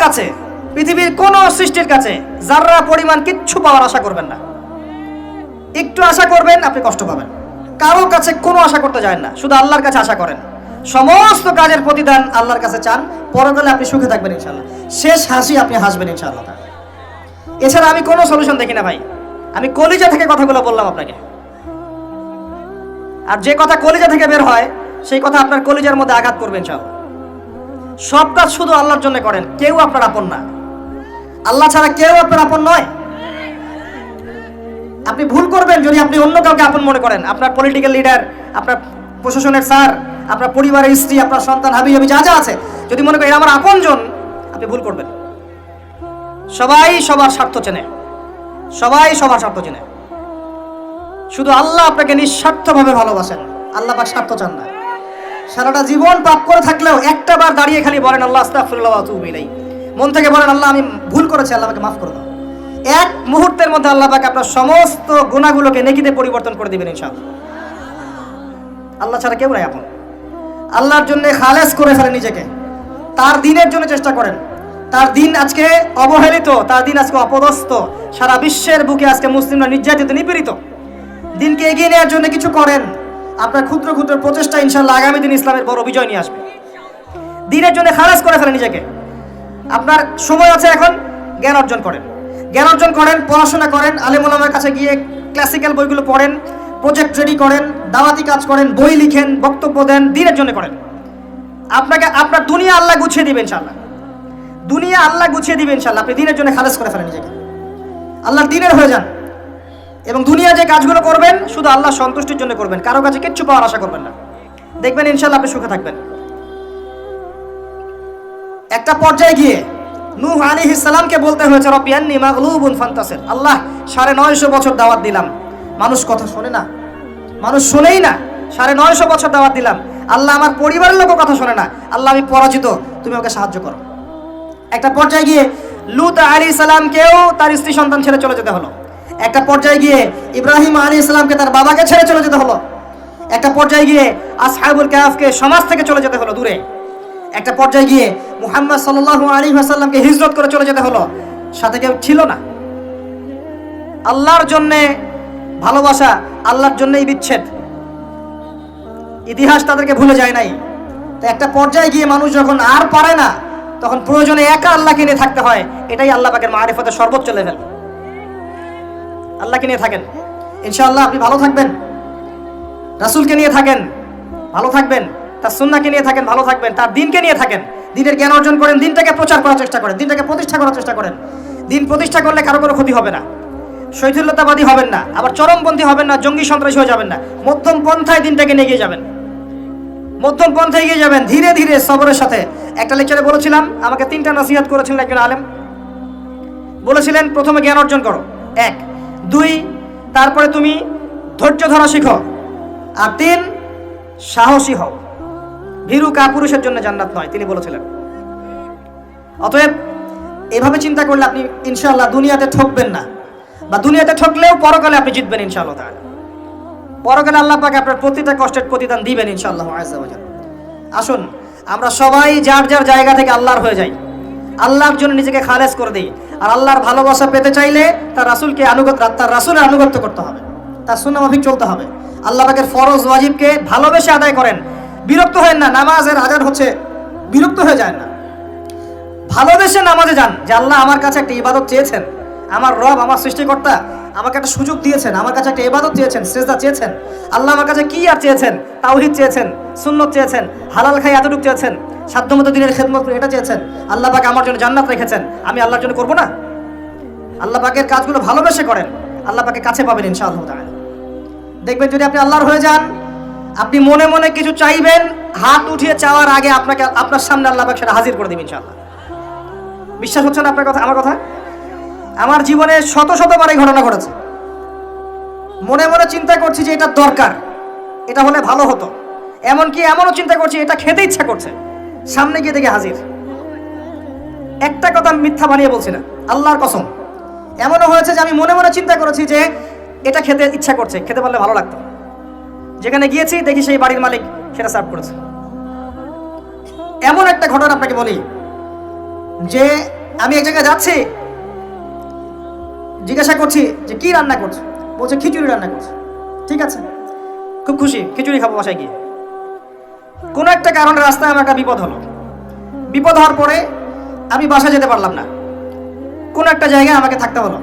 কাছে, পৃথিবীর কোনো সৃষ্টির কাছে যাররা পরিমাণ কিচ্ছু পাওয়ার আশা করবেন না। একটু আশা করবেন আপনি কষ্ট পাবেন। কারো কাছে কোনো আশা করতে যায় না, শুধু আল্লাহর কাছে আশা করেন। সমস্ত কাজের প্রতিদান আল্লাহর কাছে চান, পরকালে আপনি সুখে থাকবেন ইনশাআল্লাহ। শেষ হাসি আপনি হাসবেন ইনশাআল্লাহ। এছাড়া আমি কোনো সলিউশন দেখি না ভাই। আমি কলিজা থেকে কথাগুলো বললাম আপনাকে, আর যে কথা কলিজা থেকে বের হয় সেই কথা আপনার কলিজার মধ্যে আঘাত করবে ইনশাআল্লাহ। সব কাজ শুধু আল্লাহর জন্য করেন, কেউ আপনার আপন না। আল্লাহ ছাড়া কেউ আপনার আপন নয়। আপনি ভুল করবেন যদি আপনি অন্য কাউকে আপন মনে করেন। আপনার পলিটিক্যাল লিডার, আপনার প্রশাসনের স্যার, আপনার পরিবারের স্ত্রী, আপনার সন্তান, হাবি যা যা আছে, যদি মনে করেন এরা আমার আপনজন, আপনি ভুল করবেন। সবাই সবার স্বার্থ চেনে, সবাই সবার স্বার্থ চেনে। শুধু আল্লাহ আপনাকে নিঃস্বার্থভাবে ভালোবাসেন, আল্লাহ পাক স্বার্থ চান না। সারাটা জীবন পাপ করে থাকলেও একটা বার দাঁড়িয়ে খালি বলেন আল্লাহ আস্তাগফিরুল্লাহ ওয়া আতুবু ইলাইহি, মন থেকে বলেন আল্লাহ আমি ভুল করেছি, আল্লাহ আমাকে মাফ করে দাও। এক মুহূর্তের মধ্যে আল্লাহ পাক আপনার সমস্ত গুনাহগুলোকে নেকিতে পরিবর্তন করে দিবেন ইনশাআল্লাহ। আল্লাহ ছাড়া কেউ নাই আপন। আল্লাহর জন্য খালেস করে ফেলেন নিজেকে, তার দিনের জন্য চেষ্টা করেন। তার দিন আজকে অবহেলিত, তার দিন আজকে অপদস্থ। সারা বিশ্বের বুকে আজকে মুসলিমরা নির্যাতিত, নিপীড়িত। দিনকে এগিয়ে নেওয়ার জন্য কিছু করেন। আপনার ক্ষুদ্র ক্ষুদ্র প্রচেষ্টা ইনশাআল্লাহ আগামী দিন ইসলামের বড় বিজয় নিয়ে আসবে। দিনের জন্য খালেস করে ফেলেন নিজেকে। আপনার সময় আছে এখন, জ্ঞান অর্জন করেন, জ্ঞান অর্জন করেন, পড়াশোনা করেন, আলেম ওলামার কাছে গিয়ে ক্লাসিক্যাল বইগুলো পড়েন, প্রজেক্ট রেডি করেন, দাওয়াতি কাজ করেন, বই লিখেন, বক্তব্য দেন, দিনের জন্য করেন। আপনাকে আপনার দুনিয়া আল্লাহ গুছিয়ে দিবেন ইনশাআল্লাহ। দুনিয়া আল্লাহ গুছিয়ে দিবেন ইনশাআল্লাহ। আপনি দিনের জন্য খালেস করে ফেলেন নিজেকে, আল্লাহর দিনের হয়ে যান। এবং দুনিয়া যে কাজগুলো করবেন শুধু আল্লাহ সন্তুষ্টির জন্য করবেন, কারো কাছে কিচ্ছু পাওয়ার আশা করবেন না। দেখবেন ইনশাআল্লাহ আপনি সুখে থাকবেন। একটা পর্যায়ে গিয়ে নূহ আলাইহিস সালামকে বলতে হয়েছে রব্বি আন্নী মাগলুবুন ফান্তাসির। আল্লাহ 950 বছর দাওয়াত দিলাম, মানুষ কথা শোনে না, মানুষ শোনেই না। 950 বছর দাওয়াত দিলাম, আল্লাহ আমার পরিবারের লোকও কথা শোনে না। আল্লাহ আমি পরাজিত, তুমি আমাকে সাহায্য করো। একটা পর্যায়ে গিয়ে লূত আলাইহিস সালামকেও তার স্ত্রী সন্তান ছেড়ে চলে যেতে হলো। একটা পর্যায়ে গিয়ে ইব্রাহিম আলাইহিস সালামকে তার বাবাকে ছেড়ে চলে যেতে হলো। একটা পর্যায়ে গিয়ে আসহাবুল কাহফকে সমাজ থেকে চলে যেতে হলো দূরে। একটা পর্যায়ে গিয়ে মুহাম্মদ সাল্লাল্লাহু আলাইহি ওয়াসাল্লামকে হিজরত করে চলে যেতে হলো, সাথে কেউ ছিল না। আল্লাহর জন্য ভালোবাসা, আল্লাহর জন্যই বিচ্ছেদ। ইতিহাস তাদেরকে ভুলে যায় নাই। তো একটা পর্যায়ে গিয়ে মানুষ যখন আর পারে না, তখন প্রয়োজনে একা আল্লাহকে নিয়ে থাকতে হয়। এটাই আল্লাহ পাকের মারিফতের সর্বোচ্চ লেভেল। আল্লাহকে নিয়ে থাকেন, ইনশাআল্লাহ আপনি ভালো থাকবেন। রাসূলকে নিয়ে থাকেন, ভালো থাকবেন। তার সুন্নাহকে নিয়ে থাকেন, ভালো থাকবেন। তার দিনকে নিয়ে থাকেন, দিনের জ্ঞান অর্জন করেন, দিনটাকে প্রচার করার চেষ্টা করেন, দিনটাকে প্রতিষ্ঠা করার চেষ্টা করেন। দিন প্রতিষ্ঠা করলে কারো কোনো ক্ষতি হবে না। শৈথিল্যতাবাদী হবেন না, আবার চরমপন্থী হবেন না, জঙ্গি সন্ত্রাসী হয়ে যাবেন না। মধ্যম পন্থায় দিনটাকে নিয়ে গিয়ে যাবেন, মধ্যম পন্থায় এগিয়ে যাবেন, ধীরে ধীরে সবরের সাথে। একটা লেকচারে বলেছিলাম, আমাকে 3টা নসিহত করেছিলেন একজন আলেম। বলেছিলেন প্রথমে জ্ঞান অর্জন করো, 1, 2, তারপরে তুমি ধৈর্য ধরা শিখো, আর 3 সাহসী হও। ভীরু কাপুরুষের জন্য জান্নাত নয়, তিনি বলেছিলেন। অতএব এভাবে চিন্তা করলে আপনি ইনশাআল্লাহ দুনিয়াতে ঠকবেন না, বা দুনিয়াতে ঠকলেও পরকালে আপনি জিতবেন ইনশাআল্লাহ তাআলা। পরকালে আল্লাহ পাক আপনার প্রতিটা কষ্টের প্রতিদান দিবেন ইনশাআল্লাহ আযজা ওয়া জাল। আসুন আমরা সবাই যার যার জায়গা থেকে আল্লাহর হয়ে যাই, আল্লাহর জন্য নিজেকে খালেস করে দিই। আর আল্লাহর ভালোবাসা পেতে চাইলে তার রাসূলকে তার রাসূলের আনুগত্য করতে হবে, তার সুন্নাহ মাফিক চলতে হবে। আল্লাহ পাকের ফরজ ওয়াজিবকে ভালোবেসে আদায় করেন। বিরক্ত হয়েন না, নামাজের আজান হচ্ছে বিরক্ত হয়ে যায় না। ভালোবেসে নামাজে যান, যে আল্লাহ আমার কাছে একটা ইবাদত চেয়েছেন, আমার রব আমার সৃষ্টিকর্তা আমাকে একটা সুযোগ দিয়েছেন, আমার কাছে একটা ইবাদত চেয়েছেন, সিজদা চেয়েছেন। আল্লাহ আমার কাছে কি আর চেয়েছেন? তাওহীদ চেয়েছেন, সুন্নাত চেয়েছেন, হালাল খাই এতটুকু চেয়েছেন, সাধ্যমতো দিনের খেদমত এটা চেয়েছেন। আল্লাহ পাক আমার জন্য জান্নাত রেখেছেন, আমি আল্লাহর জন্য করব না? আল্লাহ পাকের কাজগুলো ভালোবেসে করেন, আল্লাহ পাকে কাছে পাবেন ইনশাআল্লাহ তাআলা। দেখবেন যদি আপনি আল্লাহর হয়ে যান, আপনি মনে মনে কিছু চাইবেন, হাত উঠিয়ে চাওয়ার আগে আপনার সামনে আল্লাহ পাক সেটা হাজির করে দিবেন ইনশাআল্লাহ। বিশ্বাস হচ্ছে না আপনার কথা, আমার কথা? আমার জীবনে শত শতবার এই ঘটনা ঘটেছে। মনে মনে চিন্তা করছি যে এটা দরকার, এটা হলে ভালো হতো, এমনকি এমনও চিন্তা করছি এটা খেতে ইচ্ছা করছে, সামনে গিয়ে দেখে হাজির। একটা কথা মিথ্যা বানিয়ে বলছি না, আল্লাহর কসম। এমনও হয়েছে যে আমি মনে মনে চিন্তা করেছি যে এটা খেতে ইচ্ছা করছে, খেতে পারলে ভালো লাগতো। যেখানে গিয়েছি দেখি সেই বাড়ির মালিক সেটা সার্ভ করেছে। এমন একটা ঘটনা আপনাকে বলি, যে আমি এক জায়গায় যাচ্ছি, জিজ্ঞাসা করছি যে কি রান্না করছো, বলছে খিচুড়ি রান্না করছে। ঠিক আছে, খুব খুশি, খিচুড়ি খাবো বাসায় গিয়ে। কোনো একটা কারণে রাস্তায় আমার একটা বিপদ হলো। বিপদ হওয়ার পরে আমি বাসা যেতে পারলাম না, কোনো একটা জায়গায় আমাকে থাকতে হলো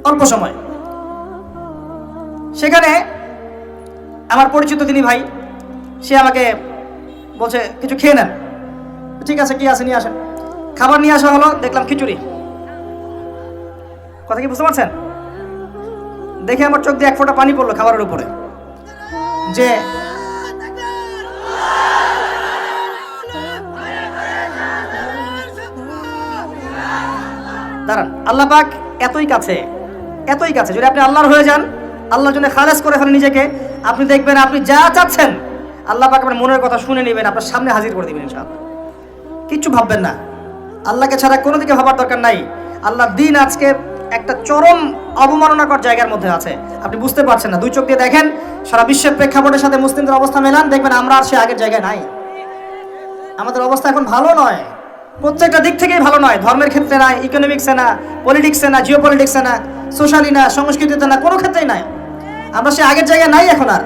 অল্প সময়। সেখানে আমার পরিচিত তিনি ভাই, সে আমাকে বলছে কিছু খেয়ে নেন। ঠিক আছে, কি আছে নিয়ে আসেন। খাবার নিয়ে আসা হলো, দেখলাম খিচুড়ি। কথা কি বুঝতে পারছেন? দেখে আমার চোখ দিয়ে এক ফোঁটা পানি পড়লো খাবারের উপরে। যে দাঁড়ান, আল্লাহ পাক এতই কাছে, এতই কাছে। যদি আপনি আল্লাহর হয়ে যান, আল্লাহর জন্য খালেস করে ফেলেন নিজেকে, আপনি দেখবেন আপনি যা চাচ্ছেন আল্লাহ পাক আপনার মনের কথা শুনে নেবেন, আপনার সামনে হাজির করে দেবেন ইনশাআল্লাহ। কিচ্ছু ভাববেন না, আল্লাহকে ছাড়া কোনো দিকে ভাবার দরকার নাই। আল্লাহর দিন আজকে একটা চরম অবমাননাকর জায়গার মধ্যে আছে, আপনি বুঝতে পারছেন না। দুই চোখ দিয়ে দেখেন, সারা বিশ্বের প্রেক্ষাপটের সাথে মুসলিমদের অবস্থা মেলান, দেখবেন আমরা আর সে আগের জায়গায় নাই। আমাদের অবস্থা এখন ভালো নয়, প্রত্যেকটা দিক থেকেই ভালো নয়। ধর্মের ক্ষেত্রে না, ইকোনমিক্সে না, পলিটিক্সে না, জিও পলিটিক্সে না, সোশ্যালি না, সংস্কৃতিতে না, কোনো ক্ষেত্রেই নাই। আমরা সে আগের জায়গায় নাই এখন আর।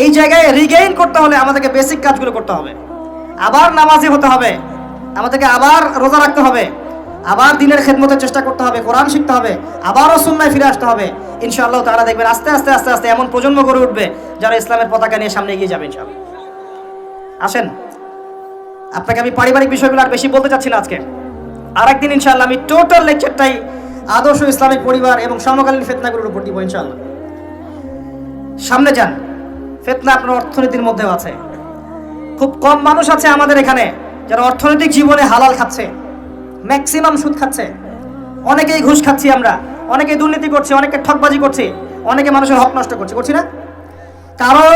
এই জায়গায় রিগেইন করতে হলে আমাদেরকে বেসিক কাজগুলো করতে হবে। আবার নামাজি হতে হবে, আমাদেরকে আবার রোজা রাখতে হবে, আবার দিনের খেদমতের চেষ্টা করতে হবে, কোরআন শিখতে হবে, আবারও সুন্নায় ফিরে আসতে হবে। ইনশাআল্লাহ তাআলা দেখবেন আস্তে আস্তে আস্তে আস্তে এমন প্রজন্ম গড়ে উঠবে যারা ইসলামের পতাকা নিয়ে সামনে এগিয়ে যাবে ইনশাআল্লাহ। আসেন, আপনাকে আমি পারিবারিক বিষয়গুলো আর বেশি বলতে চাচ্ছি না আজকে। আর একদিন ইনশাআল্লাহ আমি টোটাল লেকচারটাই আদর্শ ইসলামিক পরিবার এবং সমকালীন ফিতনাগুলোর উপর দিব ইনশাআল্লাহ। সামনে যান, ফিতনা আপনার অর্থনীতির মধ্যেও আছে। খুব কম মানুষ আছে আমাদের এখানে যারা অর্থনৈতিক জীবনে হালাল খাচ্ছে, ম্যাক্সিমাম সুদ খাচ্ছে। অনেকেই ঘুষ খাচ্ছি আমরা, অনেকেই দুর্নীতি করছি, অনেকে ঠকবাজি করছি, অনেকে মানুষের হক নষ্ট করছি না? কারো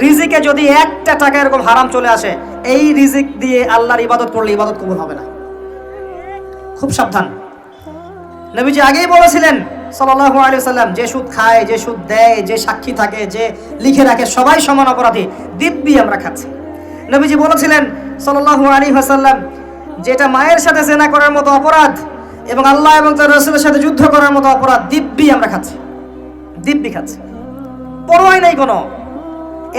রিজিকে যদি একটা টাকা এরকম হারাম চলে আসে, এই রিজিক দিয়ে আল্লাহর ইবাদত করলে ইবাদত কবুল হবে না। খুব সাবধান। নবীজি আগেই বলেছিলেন সাল্লাল্লাহু আলাইহি ওয়াসাল্লাম, যে সুদ খায়, যে সুদ দেয়, যে সাক্ষী থাকে, যে লিখে রাখে, সবাই সমান অপরাধী। দিব্যি আমরা খাচ্ছি। নবীজি বলেছিলেন সাল্লাল্লাহু আলাইহি ওয়াসাল্লাম, যেটা মায়ের সাথে জেনা করার মতো অপরাধ এবং আল্লাহ এবং তার রাসূলের সাথে যুদ্ধ করার মতো অপরাধ, দিব্যি আমরা খাচ্ছি, দিব্যি খাচ্ছি, পরোয়াই নাই কোনো।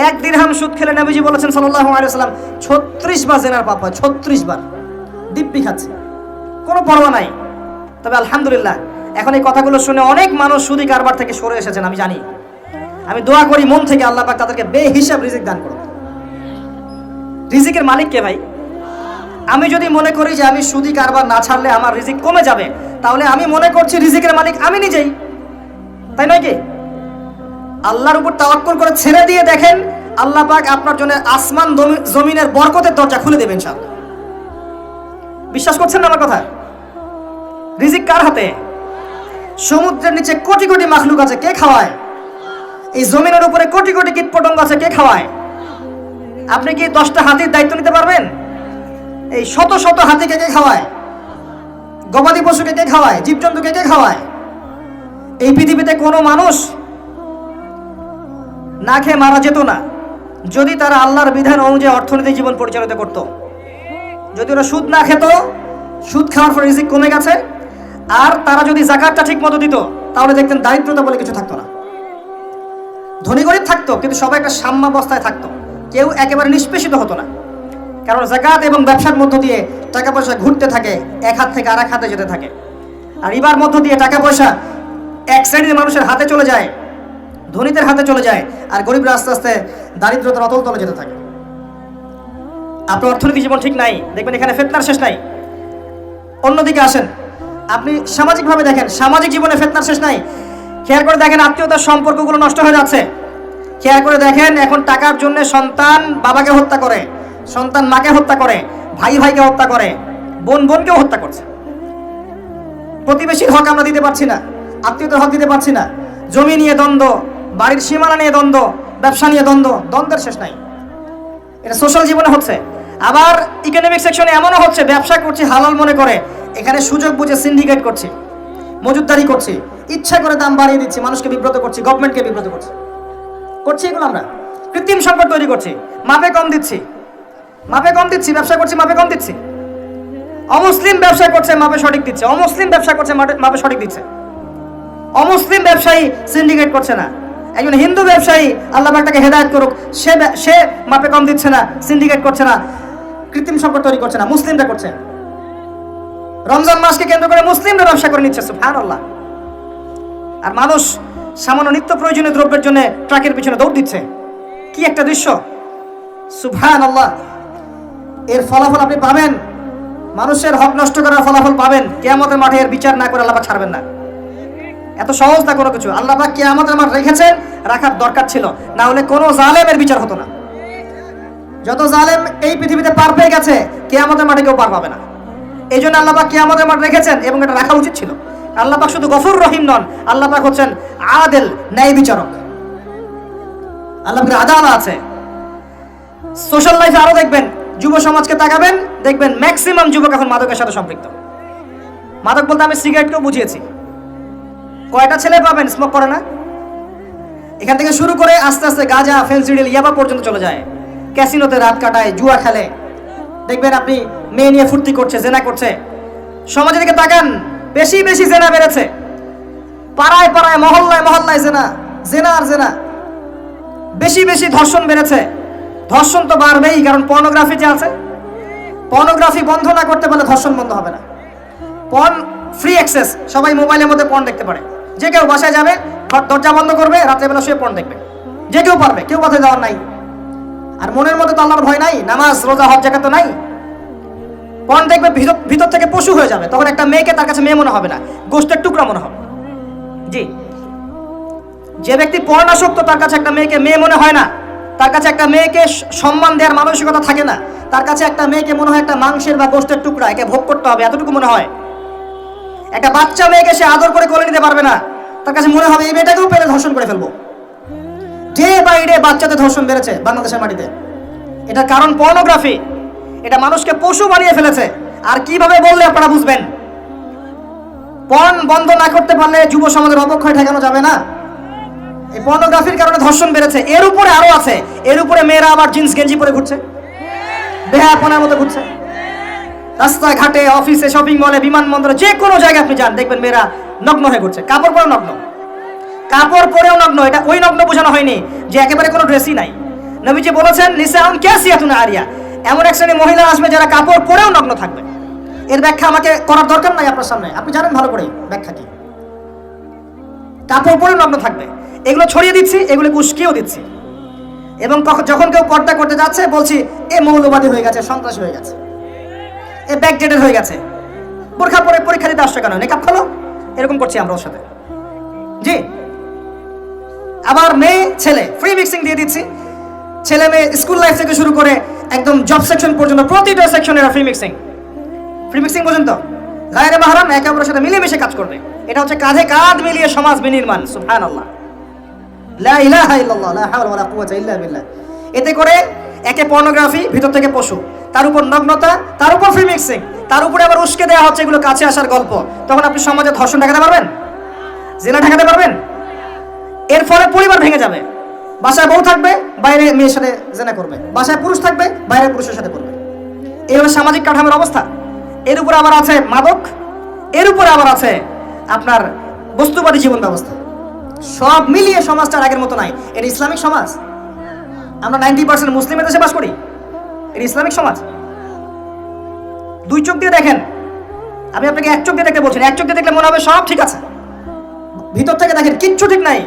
এক দিরহাম সুদ খেলে নবীজি বলেছেন সাল্লাল্লাহু আলাইহি ওয়াসাল্লাম 36 বার জেনার পাপ হয়, 36 বার। দিব্যি খাচ্ছে, কোনো পরোয়া নাই। তবে আলহামদুলিল্লাহ এখন এই কথাগুলো শুনে অনেক মানুষ সুদি কারবার থেকে সরে এসেছেন, আমি জানি। আমি দোয়া করি মন থেকে আল্লাহ পাক তাদেরকে বেহিসাব রিজিক দান করুন। রিজিকের মালিক কে ভাই? আমি যদি মনে করি যে আমি সুদি কারবার না ছাড়লে আমার রিজিক কমে যাবে, তাহলে আমি মনে করছি রিজিকের মালিক আমি নিজেই, তাই নয় কি? আল্লাহর উপর তাওয়াক্কুল করে ছেড়ে দিয়ে দেখেন, আল্লাহ পাক আপনার জন্য আসমান জমিনের বরকতের দরজা খুলে দেবেন ইনশাআল্লাহ। বিশ্বাস করছেন না আমার কথা? রিজিক কার হাতে? সমুদ্রের নিচে কোটি কোটি মাখলুক আছে, কে খাওয়ায়? এই জমিনের উপরে কোটি কোটি কীটপতঙ্গ আছে, কে খাওয়ায়? আপনি কি 10টা হাতির দায়িত্ব নিতে পারবেন? এই শত শত হাতিকে কে খাওয়ায়? গবাদি পশুকে কে খাওয়ায়? জীবজন্তুকে কে খাওয়ায়? এই পৃথিবীতে কোনো মানুষ না খেয়ে মারা যেত না যদি তারা আল্লাহর বিধান অনুযায়ী অর্থনৈতিক জীবন পরিচালিত করত। যদি ওরা সুদ না খেত, সুদ খাওয়ার পর রিজিক কমে গেছে, আর তারা যদি যাকাতটা ঠিক মতো দিত, তাহলে দেখতেন দারিদ্রতা বলে কিছু থাকতো না। ধনী গরিব থাকতো, কিন্তু সবাই একটা সাম্যাবস্থায় থাকতো, কেউ একেবারে নিষ্পেষিত হতো না। কারণ যাকাত এবং ব্যবসার মধ্য দিয়ে টাকা পয়সা ঘুরতে থাকে, এক হাত থেকে আরেক হাতে যেতে থাকে। আর রিবার মধ্য দিয়ে টাকা পয়সা এক শ্রেণীর মানুষের হাতে চলে যায়, ধনীদের হাতে চলে যায়, আর গরিবরা আস্তে আস্তে দারিদ্রতার অতল তলে যেতে থাকে। আপনার অর্থনৈতিক জীবন ঠিক নাই, দেখবেন এখানে ফিতনার শেষ নাই। অন্যদিকে আসেন, আপনি সামাজিকভাবে দেখেন, সামাজিক জীবনে ফিতনার শেষ নাই। খেয়াল করে দেখেন, আত্মীয়তার সম্পর্কগুলো নষ্ট হয়ে যাচ্ছে। খেয়াল করে দেখেন, এখন টাকার জন্য সন্তান বাবাকে হত্যা করে, সন্তান মাকে হত্যা করে, ভাই ভাইকে হত্যা করে, বোন বোনকেও হত্যা করছে। প্রতিবেশীর হক আমরা দিতে পারছি না, আত্মীয়তার হক দিতে পারছি না, জমি নিয়ে দ্বন্দ্ব, বাড়ির সীমানা নিয়ে দ্বন্দ্ব, ব্যবসা নিয়ে দ্বন্দ্ব, দ্বন্দ্বের শেষ নাই। এটা সোশ্যাল জীবনে হচ্ছে। আবার ইকোনমিক সেকশনে এমনও হচ্ছে, ব্যবসা করছি হালাল মনে করে, এখানে সুযোগ বুঝে সিন্ডিকেট করছি, মজুতদারি করছি, ইচ্ছা করে দাম বাড়িয়ে দিচ্ছি, মানুষকে বিব্রত করছি, গভর্নমেন্টকে বিব্রত করছি। এগুলো আমরা কৃত্রিম সংকট তৈরি করছি, মাপে কম দিচ্ছি, ব্যবসা করছি মাপে কম দিচ্ছি। অমুসলিম ব্যবসা করছে, মাপে সঠিক দিচ্ছে। অমুসলিম ব্যবসা করছে, মাপে সঠিক দিচ্ছে। অমুসলিম ব্যবসায়ী সিন্ডিকেট করছে না। একজন হিন্দু ব্যবসায়ী, আল্লাহ পাক তাকে হেদায়েত করুক, সে মাপে কম দিচ্ছে না, সিন্ডিকেট করছে না, কৃত্রিম সম্পদ তৈরি করছে না, মুসলিমরা করছে। রমজান মাসকে কেন্দ্র করে মুসলিমরা ব্যবসা করে নিচ্ছে, সুবহানাল্লাহ। আর মানুষ সামান্য নিত্য প্রয়োজনীয় দ্রব্যের জন্য ট্রাকের পিছনে দৌড় দিচ্ছে। কি একটা দৃশ্য, সুবহানাল্লাহ। এর ফলাফল আপনি পাবেন, মানুষের হক নষ্ট করার ফলাফল পাবেন। কিয়ামতের মাঠে এর বিচার না করে আল্লাহ পাক ছাড়বেন না। এত সহজ না কোনো কিছু। আল্লাহ পাক কিয়ামতের মাঠ রেখেছেন, রাখার দরকার ছিল, না হলে কোনো জালেমের বিচার হতো না। যত জালেম এই পৃথিবীতে পার পেয়ে গেছে, কিয়ামতের মাঠে কেউ পার পাবে না। এই জন্য আল্লাহ পাক কিয়ামতের মাঠ রেখেছেন, এবং এটা রাখা উচিত ছিল। আল্লাহ পাক শুধু গফুর রহিম নন, আল্লাহ পাক হচ্ছেন আদেল, ন্যায় বিচারক। আল্লাহ পাকের আদালত আছে। সোশ্যাল লাইফে আরো দেখবেন, যুব সমাজকে তাকাবেন, দেখবেন ম্যাক্সিমাম যুবক এখন মাদকের সাথে সম্পৃক্ত। মাদক বলতে আমি সিগারেটকেও বুঝিয়েছি। কয়টা ছেলে পাবেন স্মোক করে না? এখান থেকে শুরু করে আস্তে আস্তে গাঁজা, ফেন্সিডিল, ইয়াবা পর্যন্ত চলে যায়। ক্যাসিনোতে রাত কাটায়, জুয়া খেলে। দেখবেন আপনি মেয়ে নিয়ে ফুর্তি করছে, জেনা করছে। সমাজের দিকে তাকান, বেশি বেশি জেনা বেড়েছে। পাড়ায় পাড়ায়, মহল্লায় মহল্লায় জেনা, জেনা আর জেনা। বেশি বেশি ধর্ষণ বেড়েছে। ধর্ষণ তো বাড়বেই, কারণ পর্নোগ্রাফি যে আছে। পর্নোগ্রাফি বন্ধ না করতে পারলে ধর্ষণ বন্ধ হবে না। পর্ন ফ্রি অ্যাক্সেস, সবাই মোবাইলের মধ্যে পর্ন দেখতে পারে। যে কেউ বাসায় যাবে, দরজা বন্ধ করবে, রাত্রেবেলা শুয়ে পর্ন দেখবে। যে কেউ পারবে, কেউ পথে যাওয়ার নাই। আর মনের মধ্যে তো আল্লাহর ভয় নাই, নামাজ রোজা হজ জাকাত তো নাই। পর্ন দেখবে, ভিতর থেকে পশু হয়ে যাবে। তখন একটা মেয়েকে তার কাছে মেয়ে মনে হবে না, গোশতের টুকরা মনে হবে। জি, যে ব্যক্তি পর্নাসক্ত, তার কাছে একটা মেয়েকে মেয়ে মনে হয় না। তার কাছে একটা মেয়েকে সম্মান দেওয়ার মানসিকতা থাকে না। তার কাছে একটা মেয়েকে মনে হয় একটা মাংসের বা গোশতের টুকরা, একে ভোগ করতে হবে, এতটুকু মনে হয়। একটা বাচ্চা মেয়েকে সে আদর করে কোলে নিতে পারবে না। তার কাছে মনে হবে এই মেয়েটাকেও পেলে ধর্ষণ করে ফেলবো। ডে বাই ডে বাচ্চাদের ধর্ষণ বেড়েছে বাংলাদেশের মাটিতে। এটার কারণ পর্নোগ্রাফি। এটা মানুষকে পশু বানিয়ে ফেলেছে। আর কিভাবে বললে আপনারা বুঝবেন? পর্ন বন্ধ না করতে পারলে যুব সমাজের অবক্ষয় ঠেকানো যাবে না। এই পর্নোগ্রাফির কারণে ধর্ষণ বেড়েছে। এর উপরে আরো আছে। এর উপরে মেয়েরা আবার জিন্স গেঞ্জি পরে ঘুরছে, বেহায়াপনার মতো ঘুরছে। রাস্তায় ঘাটে, অফিসে, শপিং মলে, বিমানবন্দরে, যে কোনো জায়গায় আপনি যান, দেখবেন মেয়েরা নগ্ন হয়ে ঘুরছে। কাপড় পরেও নগ্ন, কাপড় পরেও নগ্ন। এটা ওই নগ্ন বোঝানো হয়নি যে একেবারে কোনো ড্রেসই নাই। নবীজি বলেছেন নিসাউন কাসিয়াতুন আরিয়া, এমন এক শ্রেণী মহিলা আসবে যারা কাপড় পরেও নগ্ন থাকবে। এর ব্যাখ্যা আমাকে করার দরকার নাই আপনার সামনে, আপনি জানেন ভালো করে ব্যাখ্যা কি। কাপড় পরেও নগ্ন থাকবে। এগুলো ছড়িয়ে দিচ্ছি, এগুলো উস্কিয়েও দিচ্ছি। এবং যখন কেউ পর্দা করতে যাচ্ছে, বলছি এ মৌলবাদী হয়ে গেছে, সন্ত্রাসী হয়ে গেছে, এ ব্যাকডেটেড হয়ে গেছে। বোরখা পরে পরীক্ষা দিতে আসছে কেন? নেকাব খোলো। এরকম করছি আমরা ওর সাথে। জি, আবার মেয়ে ছেলে ফ্রি মিক্সিং দিয়ে দিচ্ছি। ছেলে মেয়ে স্কুল লাইফ থেকে শুরু করে একদম জব সেকশন পর্যন্ত প্রতিটা সেকশনে ফ্রি মিক্সিং। ফ্রি মিক্সিং পর্যন্ত গায়রে মাহরাম একে অপরের সাথে মিলেমিশে কাজ করবে। এটা হচ্ছে কাঁধে কাঁধ মিলিয়ে সমাজ বিনির্মাণ। সুবহানাল্লাহ, লা ইলাহা ইল্লাল্লাহ, লা হাওলা ওয়ালা কুওয়াতা ইল্লা বিল্লাহ। এতে করে একে পর্নোগ্রাফি, ভিতর থেকে পশু, তার উপর নগ্নতা, তার উপর ফ্রি মিক্সিং, তার উপরে আবার উস্কে দেওয়া হচ্ছে এগুলো কাছে আসার গল্প। তখন আপনি সমাজে ধর্ষণ ঠেকাতে পারবেন? জিনা ঠেকাতে পারবেন? এর ফলে পরিবার ভেঙে যাবে। বাসায় বউ থাকবে, বাইরে মেয়ের সাথে জিনা করবে। বাসায় পুরুষ থাকবে, বাইরে পুরুষের সাথে করবে। এই হলো সামাজিক কাঠামোর অবস্থা। এর উপর আবার আছে মাদক, এর উপরে আবার আছে আপনার বস্তুবাদী জীবন ব্যবস্থা। সব মিলিয়ে সমাজটা আগের মতো নাই। এটা ইসলামিক সমাজ। আমরা 90% মুসলিমের দেশে বাস করি। এটা ইসলামিক সমাজ। দুই চোখ দিয়ে দেখেন। আমি আপনাকে এক চোখ দিয়ে দেখতে বলছি, এক চোখ দিয়ে দেখলে মনে হবে সব ঠিক আছে। ভিতর থেকে দেখেন কিচ্ছু ঠিক নাই।